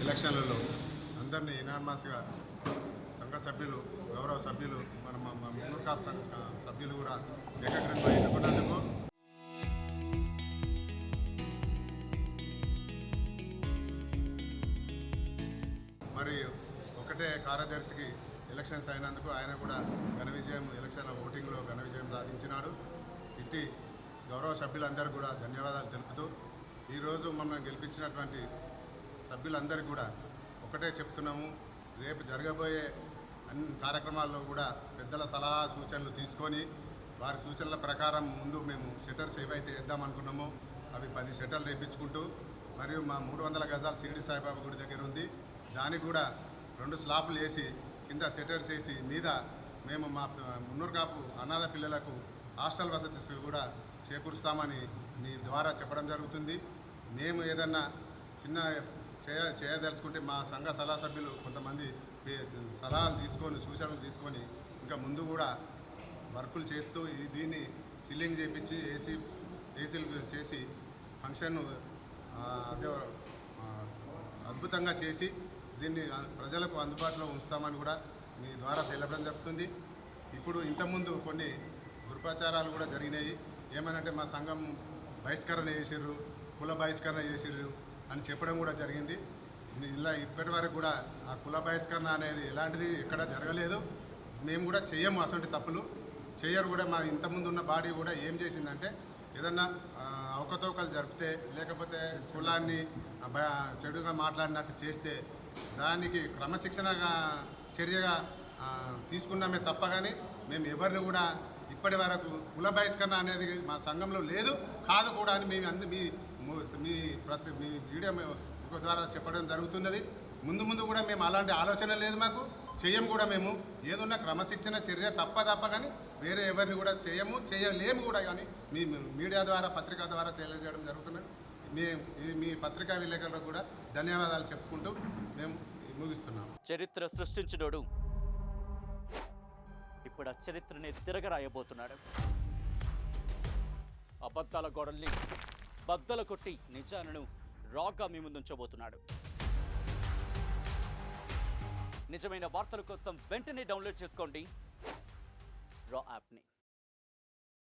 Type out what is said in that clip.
ఎలక్షన్లలో అందరినీ యునానిమస్గా సంఘ సభ్యులు గౌరవ సభ్యులు మన మున్నూరు కాపు సభ్యులు కూడా ఏకగ్రంగా ఎన్నుకున్నందుకు మరి ఒకటే కార్యదర్శికి ఎలక్షన్స్ అయినందుకు ఆయన కూడా ఘన విజయం ఎలక్షన్ ఓటింగ్లో ఘన విజయం సాధించినాడు. ఇట్టి గౌరవ సభ్యులందరూ కూడా ధన్యవాదాలు తెలుపుతూ ఈరోజు మనం గెలిపించినటువంటి సభ్యులందరికీ కూడా ఒకటే చెప్తున్నాము, రేపు జరగబోయే అన్ని కార్యక్రమాల్లో కూడా పెద్దల సలహా సూచనలు తీసుకొని వారి సూచనల ప్రకారం ముందు మేము షట్టర్స్ ఏవైతే వేద్దామనుకున్నామో అవి 10 షట్టర్లు వేయించుకుంటూ మరియు మా 300 గజాలు షిరిడి సాయిబాబా గుడి దగ్గర ఉంది, దానికి కూడా 2 స్లాపులు వేసి కింద షట్టర్స్ వేసి మీద మేము మా మున్నూరు కాపు అనాథ పిల్లలకు హాస్టల్ వసతి కూడా చేకూరుస్తామని మీ ద్వారా చెప్పడం జరుగుతుంది. మేము ఏదన్నా చిన్న చేయదలుచుకుంటే మా సంఘ సలహా సభ్యులు కొంతమంది సలహాలు తీసుకొని సూచనలు తీసుకొని ఇంకా ముందు కూడా వర్కులు చేస్తూ దీన్ని సీలింగ్ చేయించి ఏసీలు చేసి ఫంక్షన్ అదే అద్భుతంగా చేసి దీన్ని ప్రజలకు అందుబాటులో ఉంచుతామని కూడా మీ ద్వారా తెలపడం జరుగుతుంది. ఇప్పుడు ఇంతకుముందు కొన్ని దుర్ప్రచారాలు కూడా జరిగినాయి. ఏమనంటే మా సంఘం బహిష్కరణ చేసిర్రు, కుల బహిష్కరణ చేసిర్రు అని చెప్పడం కూడా జరిగింది. ఇలా ఇప్పటి వరకు కూడా ఆ కుల బహిష్కరణ అనేది ఎలాంటిది ఎక్కడ జరగలేదు. మేము కూడా చెయ్యము, అటువంటి తప్పులు చేయరు కూడా. మా ఇంతకుముందు ఉన్న బాడీ కూడా ఏం చేసిందంటే ఏదన్నా అవకతవకలు జరిపితే లేకపోతే కులాన్ని చెడుగా మాట్లాడినట్టు చేస్తే దానికి క్రమశిక్షణగా చర్యగా తీసుకున్నామే తప్ప కానీ మేము ఎవరిని కూడా ఇప్పటి వరకు కుల బహిష్కరణ అనేది మా సంఘంలో లేదు, కాదు కూడా అని మేము మీ వీడియో ద్వారా చెప్పడం జరుగుతున్నది. ముందు కూడా మేము అలాంటి ఆలోచన లేదు, మాకు చెయ్యం కూడా. మేము ఏదున్నా క్రమశిక్షణ చర్య తప్ప కానీ వేరే ఎవరిని కూడా చేయలేము కూడా. కానీ మీ మీడియా ద్వారా పత్రిక ద్వారా తెలియజేయడం జరుగుతున్నది. మీ పత్రికా విలేకరులకు కూడా ధన్యవాదాలు చెప్పుకుంటూ మేము ముగిస్తున్నాం. చరిత్ర సృష్టించినోడు ఇప్పుడు ఆ చరిత్రని తిరగరాయబోతున్నాడు. అబద్ధాల గోడల్ని బద్దలు కొట్టి నిజాలను రాగా మీ ముందుంచబోతున్నాడు. నిజమైన వార్తల కోసం వెంటనే డౌన్లోడ్ చేసుకోండి రా యాప్ని.